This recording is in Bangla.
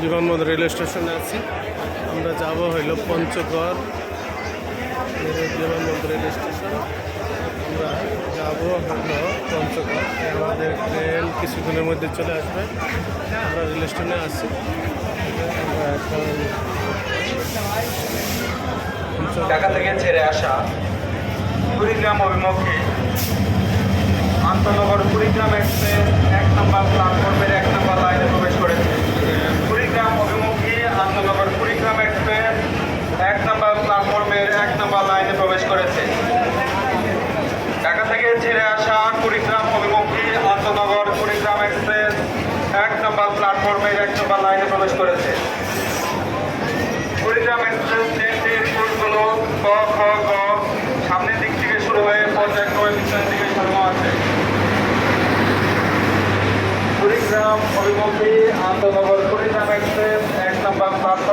বিমানবন্দর রেল স্টেশনে আছি। আমরা যাব হইল পঞ্চগড় বিমানবন্দর রেল স্টেশন। আমরা যাব হইল পঞ্চগড়। আমাদের ট্রেন কিছুক্ষণের মধ্যে চলে আসবে। আমরা রেল স্টেশনে আছি। আমরা এখন ঢাকা থেকে ছেড়ে আসা কুড়িগ্রাম অভিমুখী আন্তনগর কুড়িগ্রাম এক্সপ্রেস 1 নম্বর প্ল্যাটফর্মের 1 নম্বর লাইনে প্রবেশ করেছে। কুড়িগ্রাম অভিমুখী আন্তনগর কুড়িগ্রাম এক্সপ্রেস 1 নম্বর প্ল্যাটফর্মের 1 নম্বর লাইনে প্রবেশ করেছে। ঢাকা থেকে ছেড়ে আসা কুড়িগ্রাম অভিমুখী আন্তনগর কুড়িগ্রাম এক্সপ্রেস 1 নম্বর প্ল্যাটফর্মের 1 নম্বর লাইনে প্রবেশ করেছে। কুড়িগ্রাম এক্সপ্রেস ট্রেনটির কোডগুলো ক, খ, গ সামনের দিক থেকে শুরু হয়ে পর্যায়ক্রমে পিছনের দিকে সাজানো আছে। কুড়িগ্রাম অভিমুখী আন্তনগর কুড়িগ্রাম এক্সপ্রেস 1 নম্বর প্ল্যাটফর্ম